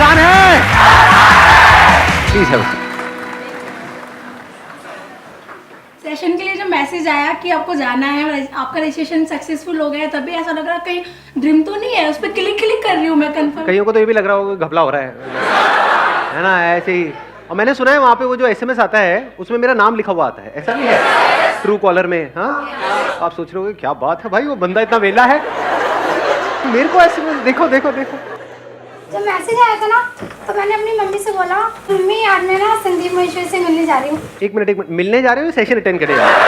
इंसान है? प्लीज है। सेशन के लिए जो मैसेज आया कि आपको जाना है और आपका रजिस्ट्रेशन सक्सेसफुल हो गया है, तभी ऐसा लग रहा है कहीं ड्रीम तो नहीं है, उस पर क्लिक क्लिक कर रही हूँ मैं कंफर्म। कईयों को तो ये भी लग रहा होगा घपला हो रहा है ना, ऐसे ही। और मैंने सुना है वहाँ पे वो जो एसएमएस आता है उसमें मेरा नाम लिखा हुआ आता है, ऐसा नहीं है? ट्रू कॉलर में। हाँ, आप सोच रहे हो क्या बात है भाई, वो बंदा इतना वेला है। मेरे को एसएमएस देखो देखो देखो। जब मैसेज आया था ना तो मैंने अपनी मम्मी से बोला, मम्मी आज मैं ना संदीप महेश्वरी से मिलने जा रही हूँ। एक मिनट, मिलने जा रहे हो, सेशन अटेंड करने जा रहे हो?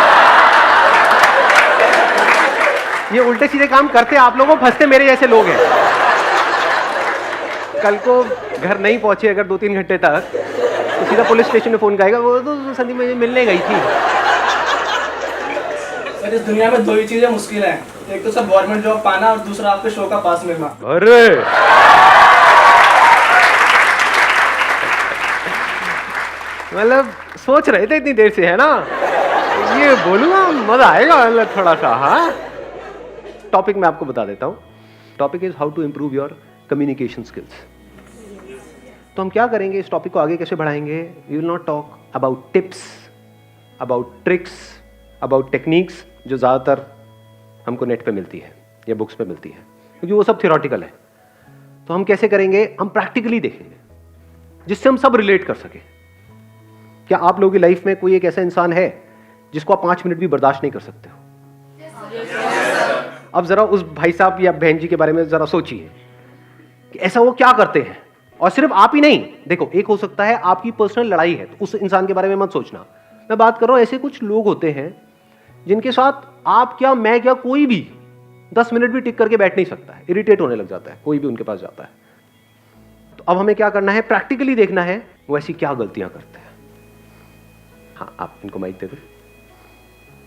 ये उल्टे सीधे काम करते आप लोगों, फंसते मेरे जैसे लोग हैं। कल को घर नहीं पहुंचे अगर 2-3 घंटे तक, तो सीधा पुलिस स्टेशन में फोन करेगा, वो तो संदीप में मिलने गई थी। सर, इस दुनिया में 2 ही चीजें मुश्किल हैं, एक तो सब गवर्नमेंट जॉब पाना और दूसरा आपके शो का पास मिलना। अरे मतलब सोच रहे थे इतनी देर से, है ना? ये बोलूंगा मजा आएगा मतलब थोड़ा सा। हाँ, टॉपिक मैं आपको बता देता हूँ। Topic is how to improve your communication skills. तो हम क्या करेंगे, इस टॉपिक को आगे कैसे बढ़ाएंगे? We will not talk about tips, about tricks, about techniques जो ज़्यादातर हमको नेट पे मिलती है या बुक्स पे मिलती है, क्योंकि वो सब थियोरेटिकल है। तो हम कैसे करेंगे? हम प्रैक्टिकली देखेंगे जिससे हम सब रिलेट कर सकें। क्या आप लोगों की लाइफ में कोई एक ऐसा इंसान है जिसको आप 5 मिनट भी बर्दाश्त नहीं कर सकते हो? अब जरा उस भाई साहब या बहन जी के बारे में जरा सोचिए कि ऐसा वो क्या करते हैं। और सिर्फ आप ही नहीं, देखो एक हो सकता है आपकी पर्सनल लड़ाई है, तो उस इंसान के बारे में मत सोचना। मैं बात कर रहा हूं ऐसे कुछ लोग होते हैं जिनके साथ आप क्या, मैं क्या, कोई भी 10 मिनट भी टिक करके बैठ नहीं सकता है, इरिटेट होने लग जाता है कोई भी उनके पास जाता है। तो अब हमें क्या करना है? प्रैक्टिकली देखना है वो ऐसी क्या गलतियां करते हैं। हाँ, आप इनको माइक दे दो।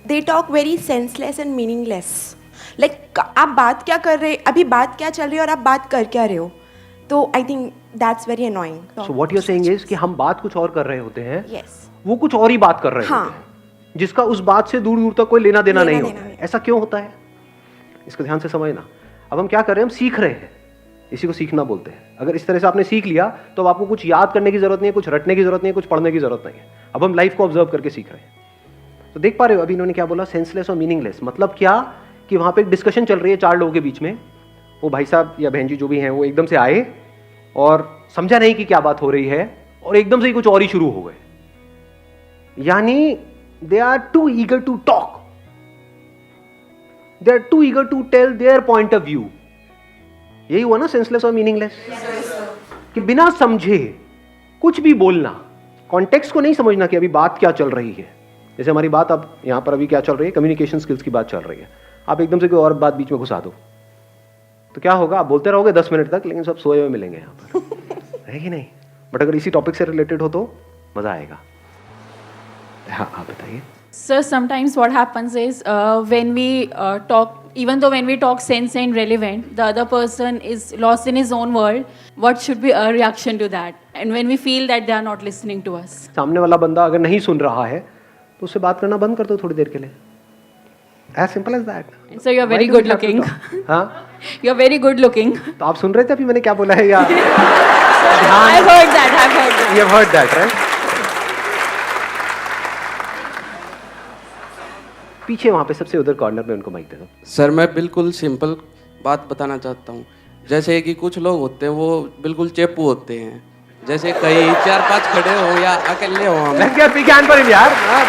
They talk very senseless and meaningless. Like आप बात क्या कर रहे, अभी बात क्या चल रही है और आप बात कर क्या रहे हो? तो I think that's very annoying. So what you're saying is कि हम बात कुछ और कर रहे होते हैं, Yes. वो कुछ और ही बात कर रहे होते हैं, जिसका उस बात से दूर दूर तक कोई लेना देना नहीं होता है। ऐसा क्यों होता है? इसको ध्यान से समझना। अब हम क्या कर रहे हैं? हम सीख रहे हैं, इसी को सीखना बोलते हैं। अगर इस तरह से आपने सीख लिया तो अब आपको कुछ याद करने की जरूरत नहीं है, कुछ रटने की जरूरत नहीं है, कुछ पढ़ने की जरूरत नहीं है। अब हम लाइफ को ऑब्जर्व करके सीख रहे हैं। तो देख पा रहे हो अभी इन्होंने क्या बोला? सेंसलेस और मीनिंगलेस। मतलब क्या कि वहां पे एक डिस्कशन चल रही है 4 लोगों के बीच में, वो भाई साहब या बहन जी जो भी हैं वो एकदम से आए और समझा नहीं कि क्या बात हो रही है और एकदम से ही कुछ और ही शुरू हो गए। यानी they are too eager to talk, they are too eager to tell their point of view. यही हुआ ना सेंसलेस और मीनिंगलेस, कि बिना समझे कुछ भी बोलना, कॉन्टेक्स्ट को नहीं समझना कि अभी बात क्या चल रही है। जैसे हमारी बात अब यहां पर अभी क्या चल रही है? कम्युनिकेशन स्किल्स की बात चल रही है। आप एकदम से कोई और बात बीच में घुसा दो तो क्या होगा? आप बोलते रहोगे 10 मिनट तक, लेकिन सब सोए हुए मिलेंगे यहां पर। है कि नहीं? बट अगर इसी टॉपिक से रिलेटेड हो तो मजा आएगा। हाँ, आप बताइए। Sir, sometimes what happens is when we talk, even though when we talk sense and relevant, the other person is lost in his own world. What should be our reaction to that? And when we feel that they are not listening to us. सामने वाला बंदा अगर नहीं सुन रहा है तो उससे बात करना बंद कर दो थोड़ी देर के लिए। As simple as that. So you are very good looking. हाँ, You are very good looking. तो आप सुन रहे थे अभी मैंने क्या बोला है या? I've heard that. I've heard that. You've heard that, right? पीछे वहां पे सबसे उधर कॉर्नर में उनको माइक दे दो। सर, मैं बिल्कुल सिंपल बात बताना चाहता हूँ। जैसे कि कुछ लोग होते हैं वो बिल्कुल चेपू होते हैं, जैसे कई 4-5 खड़े हो या अकेले हो। हम Let's get big hand for him, यार। हाँ।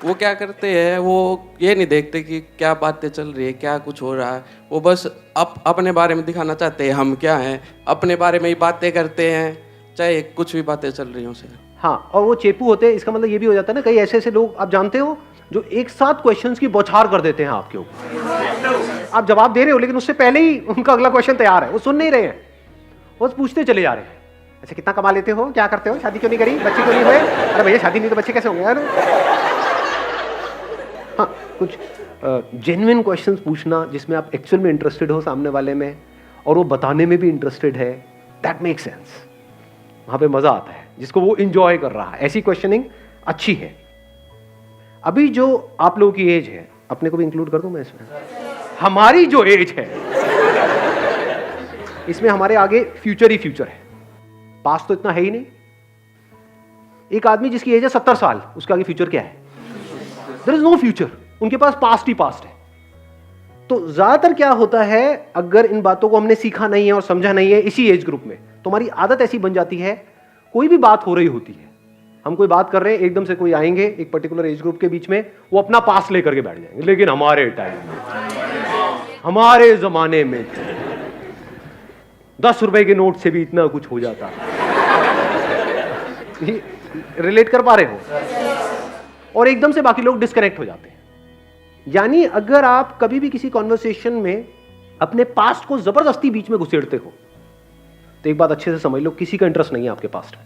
वो क्या करते हैं, वो ये नहीं देखते कि क्या बातें चल रही है, क्या कुछ हो रहा है। वो बस अपने बारे में दिखाना चाहते हैं हम क्या हैं, अपने बारे में ही बातें करते हैं, चाहे कुछ भी बातें चल रही हो सर। हाँ, और वो चेपू होते हैं। इसका मतलब ये भी हो जाता है ना, कई ऐसे ऐसे लोग आप जानते हो जो एक साथ क्वेश्चंस की बौछार कर देते हैं आपके ऊपर। आप जवाब दे रहे हो लेकिन उससे पहले ही उनका अगला क्वेश्चन तैयार है, वो सुन नहीं रहे हैं, वो पूछते चले जा रहे हैं। ऐसे कितना कमा लेते हो, क्या करते हो, शादी क्यों नहीं करी, बच्चे क्यों नहीं हुए? अरे भैया शादी नहीं तो बच्चे कैसे होंगे यार? हाँ, कुछ जेन्युइन क्वेश्चंस पूछना जिसमें आप एक्चुअल में इंटरेस्टेड हो सामने वाले में और वो बताने में भी इंटरेस्टेड है, दैट मेक सेंस। वहां पे मजा आता है, जिसको वो इंजॉय कर रहा है। ऐसी क्वेश्चनिंग अच्छी है। अभी जो आप लोगों की एज है, अपने को भी इंक्लूड कर दूं मैं इसमें? हमारी जो एज है इसमें हमारे आगे फ्यूचर ही फ्यूचर है, पास्ट तो इतना है ही नहीं। एक आदमी जिसकी एज है 70 साल, उसके आगे फ्यूचर क्या है? देयर इज नो फ्यूचर, उनके पास पास्ट ही पास्ट है। तो ज्यादातर क्या होता है, अगर इन बातों को हमने सीखा नहीं है और समझा नहीं है इसी एज ग्रुप में, तो हमारी आदत ऐसी बन जाती है, कोई भी बात हो रही होती है, हम कोई बात कर रहे हैं, एकदम से कोई आएंगे एक पर्टिकुलर एज ग्रुप के बीच में, वो अपना पास लेकर के बैठ जाएंगे, लेकिन हमारे टाइम में, हमारे जमाने में 10 रुपए के नोट से भी इतना कुछ हो जाता। रिलेट कर पा रहे हो? और एकदम से बाकी लोग डिस्कनेक्ट हो जाते हैं। यानी अगर आप कभी भी किसी कॉन्वर्सेशन में अपने पास्ट को जबरदस्ती बीच में घुसेड़ते हो, तो एक बात अच्छे से समझ लो, किसी का इंटरेस्ट नहीं है आपके पास्ट में।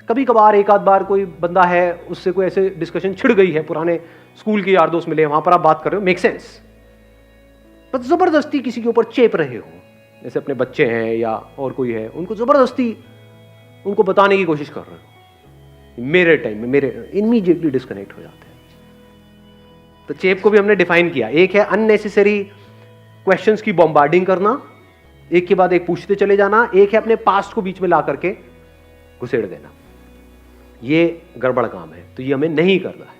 कभी कभार एक आध बार कोई बंदा है, उससे कोई ऐसे डिस्कशन छिड़ गई है, पुराने स्कूल के यार दोस्त मिले, वहां पर आप बात कर रहे हो, मेक सेंस। बस जबरदस्ती किसी के ऊपर चेप रहे हो, जैसे अपने बच्चे हैं या और कोई है, उनको जबरदस्ती उनको बताने की कोशिश कर रहे हो, मेरे टाइम में, मेरे, इमीडिएटली डिस्कनेक्ट हो जाते हैं। तो चेप को भी हमने डिफाइन किया, एक है अननेसेसरी क्वेश्चंस की बॉम्बार्डिंग करना, एक के बाद एक पूछते चले जाना, एक है अपने पास्ट को बीच में ला करके घुसेड़ देना। ये गड़बड़ काम है, तो ये हमें नहीं करना है।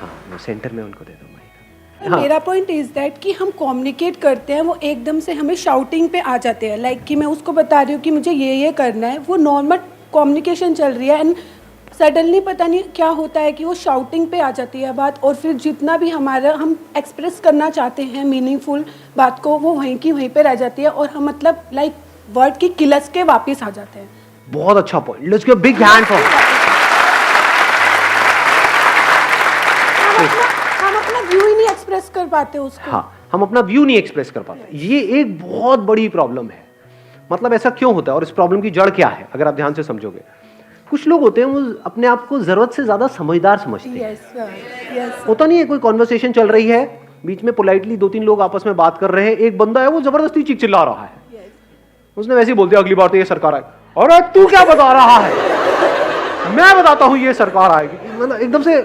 हाँ, मैं सेंटर में उनको दे दूँ माइक। हाँ। मेरा पॉइंट इज दैट कि हम कम्युनिकेट करते हैं, वो एकदम से हमें शाउटिंग पे आ जाते हैं, लाइक कि मैं उसको बता रही हूँ कि मुझे ये करना है, वो नॉर्मल कम्युनिकेशन चल रही है, एंड सडनली पता नहीं क्या होता है कि वो शाउटिंग पे आ जाती है बात, और फिर जितना भी हमारा हम एक्सप्रेस करना चाहते हैं मीनिंगफुल बात को, वो वहीं की वहीं पे रह जाती है, और हम मतलब लाइक वर्ड की किलस के वापस आ जाते हैं। बहुत अच्छा point, let's give big hand for. हम अपना व्यू ही नहीं एक्सप्रेस कर पाते उसको। हाँ, हम अपना व्यू नहीं एक्सप्रेस कर पाते, ये एक बहुत बड़ी प्रॉब्लम है। मतलब ऐसा क्यों होता है और इस प्रॉब्लम की जड़ क्या है, अगर आप ध्यान से समझोगे। कुछ लोग होते हैं वो अपने आप को जरूरत से ज्यादा समझदार समझते हैं। Yes sir, yes. होता नहीं है, कोई कॉन्वर्सेशन चल रही है, बीच में पोलाइटली 2-3 लोग आपस में बात कर रहे हैं, एक बंदा है वो जबरदस्ती चीख चिल्ला रहा है, उसने वैसे ही बोल दिया अगली बार तो ये सरकार आए, अरे तू क्या बता रहा है, मैं बताता हूं ये सरकार आएगी। मतलब एकदम से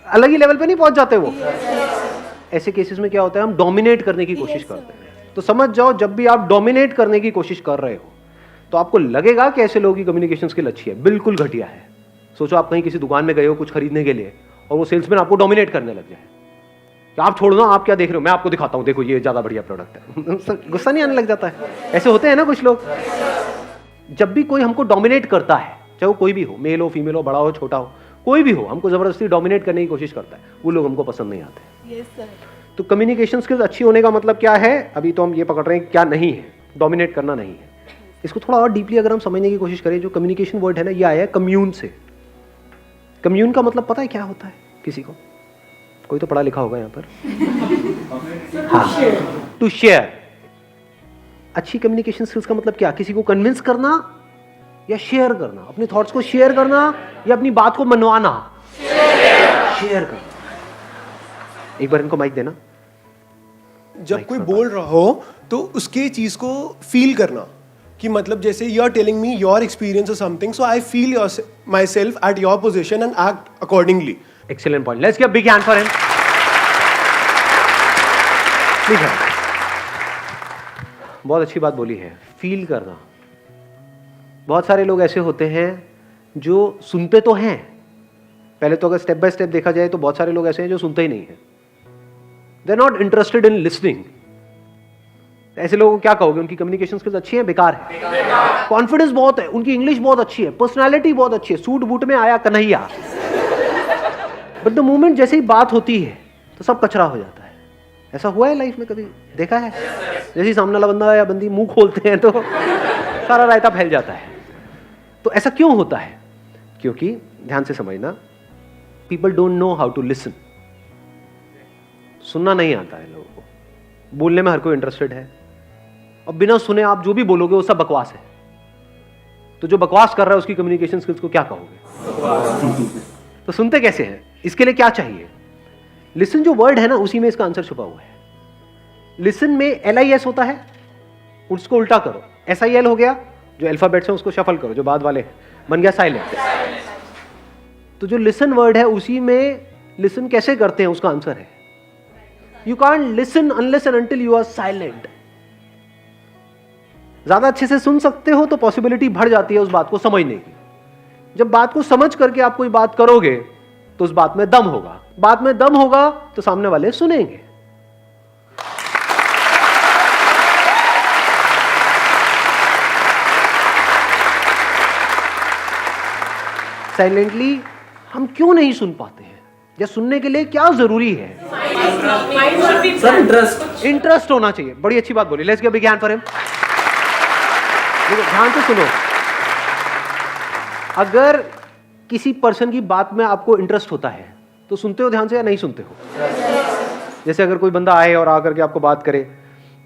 अलग ही लेवल पे नहीं पहुंच जाते वो। ऐसे केसेस में क्या होता है, हम डोमिनेट करने की कोशिश करते हैं। तो समझ जाओ, जब भी आप डोमिनेट करने की कोशिश कर रहे हो तो आपको लगेगा कि ऐसे लोगों की कम्युनिकेशन स्किल अच्छी है, बिल्कुल घटिया है। सोचो आप कहीं किसी दुकान में गए हो कुछ खरीदने के लिए, और वो सेल्समैन आपको डोमिनेट करने लग जाए कि आप छोड़ दो, आप क्या देख रहे हो, मैं आपको दिखाता हूं, देखो ये ज्यादा बढ़िया प्रोडक्ट है। गुस्सा नहीं आने लग जाता है? ऐसे होते हैं ना कुछ लोग। जब भी कोई हमको डोमिनेट करता है, चाहे वो कोई भी हो, मेल हो, फीमेल हो, बड़ा हो, छोटा हो, कोई भी हो, हमको जबरदस्ती डोमिनेट करने की कोशिश करता है, वो लोग हमको पसंद नहीं आते। Yes sir. तो कम्युनिकेशन स्किल्स अच्छी होने का मतलब क्या है, अभी तो हम ये पकड़ रहे हैं क्या नहीं है, डोमिनेट करना नहीं है। इसको थोड़ा और डीपली अगर हम समझने की कोशिश करें, जो कम्युनिकेशन वर्ड है ना, ये आया है कम्यून से। कम्यून का मतलब पता है क्या होता है किसी को? कोई तो पढ़ा लिखा होगा यहाँ पर। हाँ, टू शेयर। अच्छी कम्युनिकेशन स्किल्स का मतलब क्या? किसी को कन्विंस करना या शेयर करना, अपने थॉट्स को शेयर करना या अपनी बात को मनवाना। शेयर करना। एक बार इनको माइक देना। जब कोई बोल रहा हो तो उसके चीज को फील करना, कि मतलब जैसे you are telling me your experience और something, so I feel myself at your position and act accordingly. Excellent point, let's give big hand for him. ठीक है, बहुत अच्छी बात बोली है, फील करना। बहुत सारे लोग ऐसे होते हैं जो सुनते तो हैं, पहले तो अगर स्टेप बाय स्टेप देखा जाए तो बहुत सारे लोग ऐसे हैं जो सुनते ही नहीं है, they are not interested in listening. ऐसे लोगों को क्या कहोगे? उनकी कम्युनिकेशन स्किल्स अच्छी है, बेकार है? कॉन्फिडेंस बहुत है, उनकी इंग्लिश बहुत अच्छी है, पर्सनालिटी बहुत अच्छी है, सूट बूट में आया कन्हैया, बट द मोमेंट जैसे ही बात होती है तो सब कचरा हो जाता है। ऐसा हुआ है लाइफ में कभी? देखा है? जैसे ही सामने वाला बंदा या बंदी मुंह खोलते हैं तो सारा रायता फैल जाता है। तो ऐसा क्यों होता है? क्योंकि ध्यान से समझना, people don't know how to listen. सुनना नहीं आता है लोगों को, बोलने में हर कोई इंटरेस्टेड है, और बिना सुने आप जो भी बोलोगे वो सब बकवास है। तो जो बकवास कर रहा है उसकी कम्युनिकेशन स्किल्स को क्या कहोगे? तो सुनते कैसे हैं? इसके लिए क्या चाहिए? लिसन जो वर्ड है ना, उसी में इसका आंसर छुपा हुआ है। लिसन में LIS होता है, उसको उल्टा करो, SIL हो गया, जो अल्फाबेट्स हैं उसको शफल करो, जो बाद वाले बन गया साइलेंट। तो जो लिसन वर्ड है उसी में लिसन कैसे करते हैं उसका आंसर है you can't listen unless and until you are silent. ज्यादा अच्छे से सुन सकते हो तो पॉसिबिलिटी बढ़ जाती है उस बात को समझने की। जब बात को समझ करके आप कोई बात करोगे तो उस बात में दम होगा, बात में दम होगा तो सामने वाले सुनेंगे। साइलेंटली हम क्यों नहीं सुन पाते हैं, या सुनने के लिए क्या जरूरी है? सर इंटरेस्ट इंटरेस्ट होना चाहिए। बड़ी अच्छी बात बोली। Let's give big hand for him. देखो ध्यान से सुनो, अगर किसी पर्सन की बात में आपको इंटरेस्ट होता है तो सुनते हो ध्यान से या नहीं सुनते हो? जैसे अगर कोई बंदा आए और आकर के आपको बात करे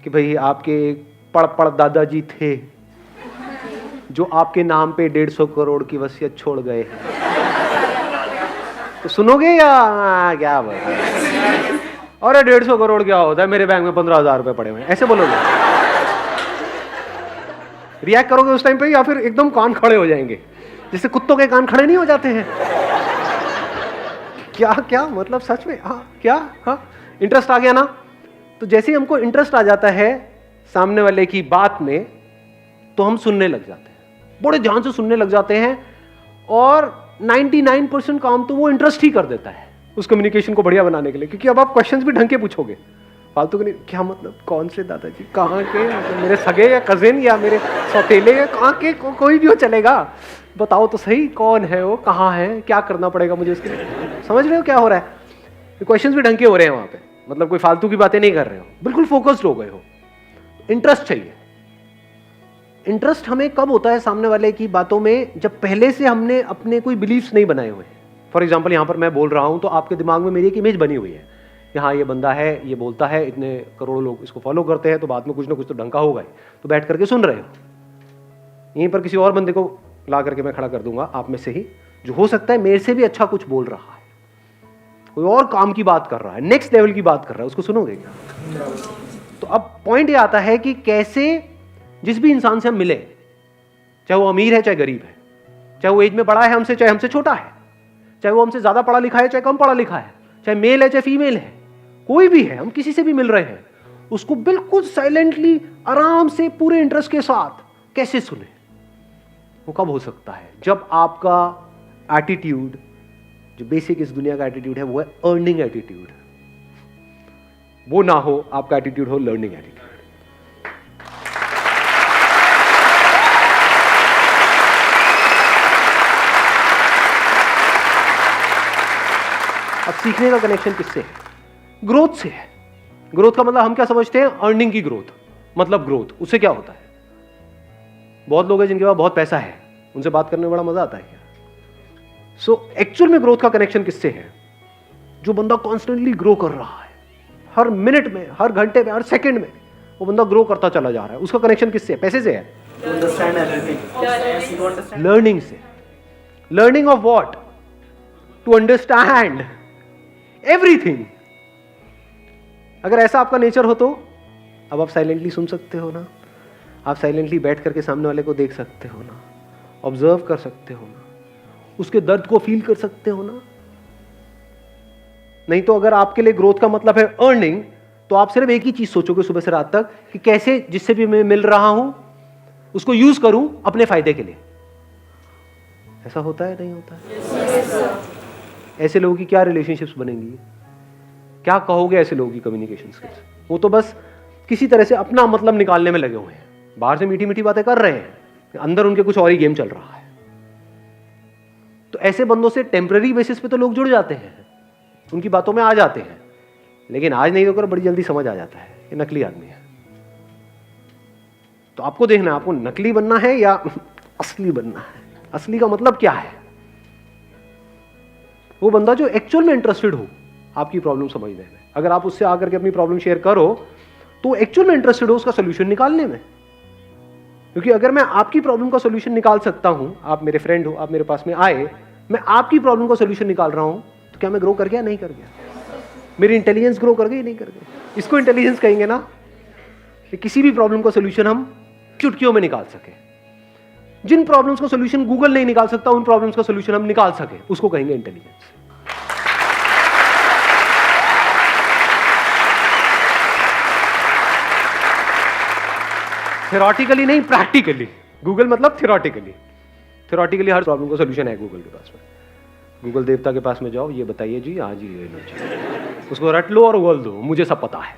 कि भाई आपके पड़ दादाजी थे जो आपके नाम पे 150 करोड़ की वसीयत छोड़ गए, तो सुनोगे या क्या बात है? और 150 करोड़ क्या होता है, मेरे बैंक में 15,000 रुपए पड़े हुए हैं, ऐसे बोलोगे? रिएक्ट करोगे उस टाइम पे या फिर एकदम कान खड़े हो जाएंगे जैसे कुत्तों के कान खड़े नहीं हो जाते हैं? क्या क्या मतलब सच में? हाँ क्या? हाँ इंटरेस्ट आ गया ना? तो जैसे ही हमको इंटरेस्ट आ जाता है सामने वाले की बात में तो हम सुनने लग जाते हैं, बड़े ध्यान से सुनने लग जाते हैं, और 99% काम तो वो इंटरेस्ट ही कर देता है उस कम्युनिकेशन को बढ़िया बनाने के लिए। क्योंकि अब आप क्वेश्चंस भी ढंग के पूछोगे, फालतू के नहीं। क्या मतलब? कौन से दादाजी? कहाँ के? मतलब मेरे सगे या कजिन या मेरे सौतेले या कहाँ के? कोई भी हो चलेगा, बताओ तो सही कौन है वो, कहाँ है, क्या करना पड़ेगा मुझे उसके लिए? समझ रहे हो क्या हो रहा है? क्वेश्चंस भी ढंग के हो रहे हैं वहां पे, मतलब कोई फालतू की बातें नहीं कर रहे हो, बिल्कुल फोकस्ड हो गए हो। इंटरेस्ट चाहिए। इंटरेस्ट हमें कब होता है सामने वाले की बातों में? जब पहले से हमने अपने कोई बिलीफ्स नहीं बनाए हुए हैं। फॉर एग्जाम्पल यहाँ पर मैं बोल रहा हूँ तो आपके दिमाग में मेरी एक इमेज बनी हुई है, यहाँ ये बंदा है, ये बोलता है, इतने करोड़ों लोग इसको फॉलो करते हैं, तो बाद में कुछ ना कुछ तो ढंग का होगा ही, तो बैठ करके सुन रहे हो। यहीं पर किसी और बंदे को ला करके मैं खड़ा कर दूंगा आप में से ही, जो हो सकता है मेरे से भी अच्छा कुछ बोल रहा है, कोई और काम की बात कर रहा है, नेक्स्ट लेवल की बात कर रहा है, उसको सुनोगे क्या? तो अब पॉइंट ये आता है कि कैसे जिस भी इंसान से हम मिले, चाहे वो अमीर है चाहे गरीब है, चाहे वो एज में बड़ा है हमसे चाहे हमसे छोटा है, चाहे वो हमसे ज्यादा पढ़ा लिखा है चाहे कम पढ़ा लिखा है, चाहे मेल है चाहे फीमेल है, कोई भी है, हम किसी से भी मिल रहे हैं, उसको बिल्कुल साइलेंटली आराम से पूरे इंटरेस्ट के साथ कैसे सुने? वो कब हो सकता है? जब आपका एटीट्यूड, जो बेसिक इस दुनिया का एटीट्यूड है, वो है अर्निंग एटीट्यूड, वो ना हो, आपका एटीट्यूड हो लर्निंग एटीट्यूड। अब सीखने का कनेक्शन किससे है? ग्रोथ से है। ग्रोथ का मतलब हम क्या समझते हैं? अर्निंग की ग्रोथ, मतलब ग्रोथ। उससे क्या होता है? बहुत लोग हैं जिनके पास बहुत पैसा है, उनसे बात करने में बड़ा मजा आता है क्या? सो एक्चुअल में ग्रोथ का कनेक्शन किससे है? जो बंदा कॉन्स्टेंटली ग्रो कर रहा है, हर मिनट में, हर घंटे में, हर सेकंड में वो बंदा ग्रो करता चला जा रहा है, उसका कनेक्शन किससे है? पैसे से है? लर्निंग से। Learning of what? To understand everything. अगर ऐसा आपका नेचर हो तो अब आप साइलेंटली सुन सकते हो ना, आप साइलेंटली बैठ करके सामने वाले को देख सकते हो ना, ऑब्जर्व कर सकते हो ना, उसके दर्द को फील कर सकते हो ना। नहीं तो अगर आपके लिए ग्रोथ का मतलब है अर्निंग, तो आप सिर्फ एक ही चीज सोचोगे सुबह से रात तक कि कैसे जिससे भी मैं मिल रहा हूं उसको यूज करूं अपने फायदे के लिए। ऐसा होता है? नहीं होता है? ऐसे लोगों की क्या रिलेशनशिप्स बनेंगी? क्या कहोगे ऐसे लोगों की कम्युनिकेशन स्किल्स? वो तो बस किसी तरह से अपना मतलब निकालने में लगे हुए हैं, बाहर से मीठी मीठी बातें कर रहे हैं, अंदर उनके कुछ और ही गेम चल रहा है। तो ऐसे बंदों से टेम्पररी बेसिस पे तो लोग जुड़ जाते हैं, उनकी बातों में आ जाते हैं, लेकिन आज नहीं होकर बड़ी जल्दी समझ आ जाता है ये नकली आदमी है। तो आपको देखना है, आपको नकली बनना है या असली बनना है? असली का मतलब क्या है? वो बंदा जो एक्चुअल में इंटरेस्टेड हो आपकी प्रॉब्लम समझने में। अगर आप उससे आकर के अपनी प्रॉब्लम शेयर करो तो एक्चुअल में इंटरेस्टेड हो उसका सोल्यूशन निकालने में। क्योंकि अगर मैं आपकी प्रॉब्लम का सोल्यूशन निकाल सकता हूं, आप मेरे फ्रेंड हो, आप मेरे पास में आए, मैं आपकी प्रॉब्लम का सोल्यूशन निकाल रहा हूं, तो क्या मैं ग्रो कर गया? नहीं कर गया। मेरी इंटेलिजेंस ग्रो कर गई? नहीं कर गई। इसको इंटेलिजेंस कहेंगे ना, कि किसी भी प्रॉब्लम का सोल्यूशन हम चुटकियों में निकाल सके। जिन प्रॉब्लम्स का सोल्यूशन गूगल नहीं निकाल सकता, उन प्रॉब्लम्स का सोल्यूशन हम निकाल सके, उसको कहेंगे इंटेलिजेंस। थ्योरेटिकली नहीं, प्रैक्टिकली। गूगल मतलब थ्योरेटिकली। थ्योरेटिकली हर प्रॉब्लम का सोल्यूशन है गूगल के पास में। गूगल देवता के पास में जाओ, ये बताइए जी, हाँ जी ये लो जी, उसको रट लो और बोल दो मुझे सब पता है।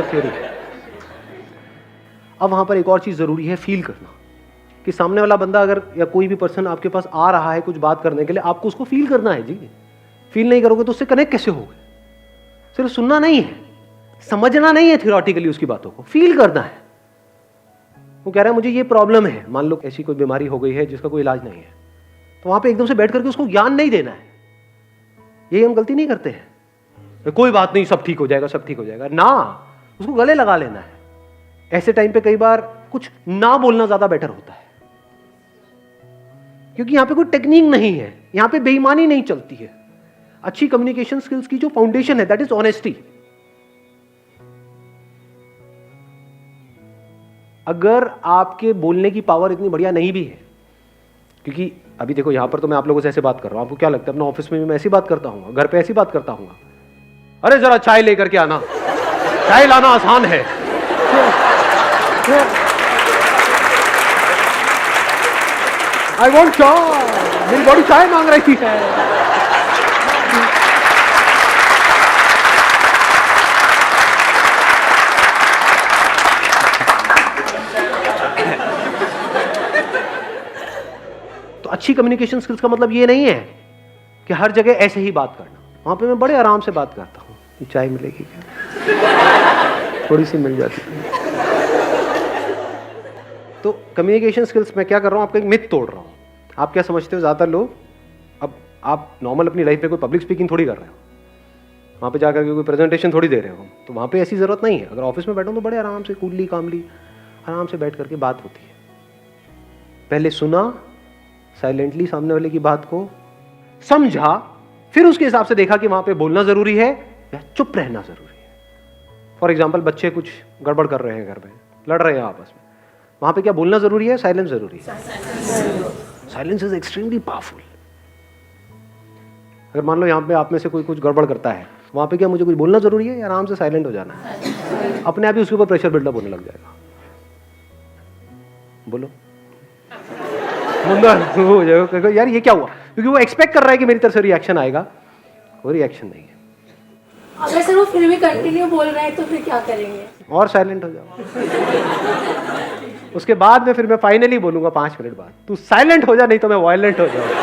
थ्योरी। अब वहां पर एक और चीज जरूरी है, फील करना, कि सामने वाला बंदा अगर या कोई भी पर्सन आपके पास आ रहा है कुछ बात करने के लिए, आपको उसको फील करना है जी। फील नहीं करोगे तो उससे कनेक्ट कैसे होगे? सिर्फ सुनना नहीं है, समझना नहीं है थ्योरेटिकली उसकी बातों को, फील करना है। वो कह रहा है मुझे ये प्रॉब्लम है, मान लो ऐसी कोई बीमारी हो गई है जिसका कोई इलाज नहीं है, तो वहां पे एकदम से बैठ करके उसको ज्ञान नहीं देना है। यही हम गलती नहीं करते हैं, कोई बात नहीं सब ठीक हो जाएगा, सब ठीक हो जाएगा ना, उसको गले लगा लेना है। ऐसे टाइम पे कई बार कुछ ना बोलना ज्यादा बेटर होता है, क्योंकि यहां पे कोई टेक्निक नहीं है, यहां पे बेईमानी नहीं चलती है। अच्छी कम्युनिकेशन स्किल्स की जो फाउंडेशन है दैट इज ऑनेस्टी। अगर आपके बोलने की पावर इतनी बढ़िया नहीं भी है, क्योंकि अभी देखो यहां पर तो मैं आप लोगों से ऐसे बात कर रहा हूं, आपको क्या लगता है अपना ऑफिस में भी मैं ऐसी बात करता हूँ, घर पे ऐसी बात करता हूँ? अरे जरा चाय लेकर के आना, चाय लाना आसान है। आई वॉन्ट चाय, मेरी बॉडी चाय मांग रही है। तो अच्छी कम्युनिकेशन स्किल्स का मतलब ये नहीं है कि हर जगह ऐसे ही बात करना। वहां पे मैं बड़े आराम से बात करता हूँ, चाय मिलेगी क्या? थोड़ी सी मिल जाती है। तो कम्युनिकेशन स्किल्स मैं क्या कर रहा हूँ, आपका एक मिथ तोड़ रहा हूँ। आप क्या समझते हो ज़्यादातर लोग, अब आप नॉर्मल अपनी लाइफ में कोई पब्लिक स्पीकिंग थोड़ी कर रहे हो, वहाँ पे जाकर के कोई प्रेजेंटेशन थोड़ी दे रहे हो, तो वहाँ पे ऐसी ज़रूरत नहीं है। अगर ऑफिस में बैठो तो बड़े आराम से कूलली कामली आराम से बैठ करके बात होती है। पहले सुना साइलेंटली सामने वाले की बात को, समझा, फिर उसके हिसाब से देखा कि वहाँ पे बोलना ज़रूरी है या चुप रहना ज़रूरी है। फॉर एग्जाम्पल बच्चे कुछ गड़बड़ कर रहे हैं घर में, लड़ रहे हैं आपस में, वहाँ पे क्या बोलना ज़रूरी है, साइलेंस ज़रूरी है? Silence is extremely powerful. अगर मान लो यहाँ पे आप में से कोई कुछ गड़बड़ करता है, वहाँ पे क्या मुझे कुछ बोलना ज़रूरी है या आराम से साइलेंट हो जाना है? अपने आप ही उसके ऊपर प्रेशर बिल्डअप होने लग जाएगा। बोलो हो जाएगा यार ये क्या हुआ, क्योंकि वो एक्सपेक्ट कर रहा है कि मेरी तरफ से रिएक्शन आएगा, वो रिएक्शन नहीं है। अगर सर वो फिर भी कंटिन्यू बोल रहा है तो फिर क्या करेंगे? और साइलेंट हो जाओ। उसके बाद में फिर मैं फाइनली बोलूंगा 5 मिनट बाद, तू साइलेंट हो जा, नहीं तो मैं वायलेंट हो जाऊंगा।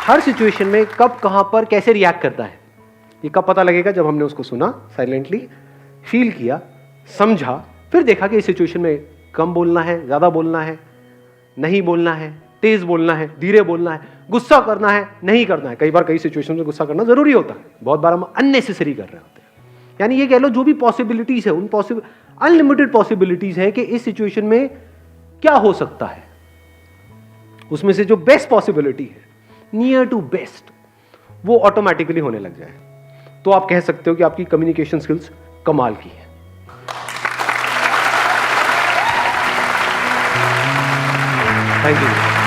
हर सिचुएशन में कब कहां पर कैसे रिएक्ट करता है ये कब पता लगेगा? जब हमने उसको सुना, साइलेंटली फील किया, समझा, फिर देखा कि इस सिचुएशन में कम बोलना है, ज्यादा बोलना है, नहीं बोलना है, तेज बोलना है, धीरे बोलना है, गुस्सा करना है, नहीं करना है। कई बार कई सिचुएशन में गुस्सा करना जरूरी होता है, बहुत बार हम अननेसेसरी कर रहे होते हैं। यानी ये कह लो जो भी पॉसिबिलिटीज है, उन अनलिमिटेड पॉसिबिलिटीज है कि इस सिचुएशन में क्या हो सकता है, उसमें से जो बेस्ट पॉसिबिलिटी है, नियर टू बेस्ट, वो ऑटोमेटिकली होने लग जाए, तो आप कह सकते हो कि आपकी कम्युनिकेशन स्किल्स कमाल की है। Thank you.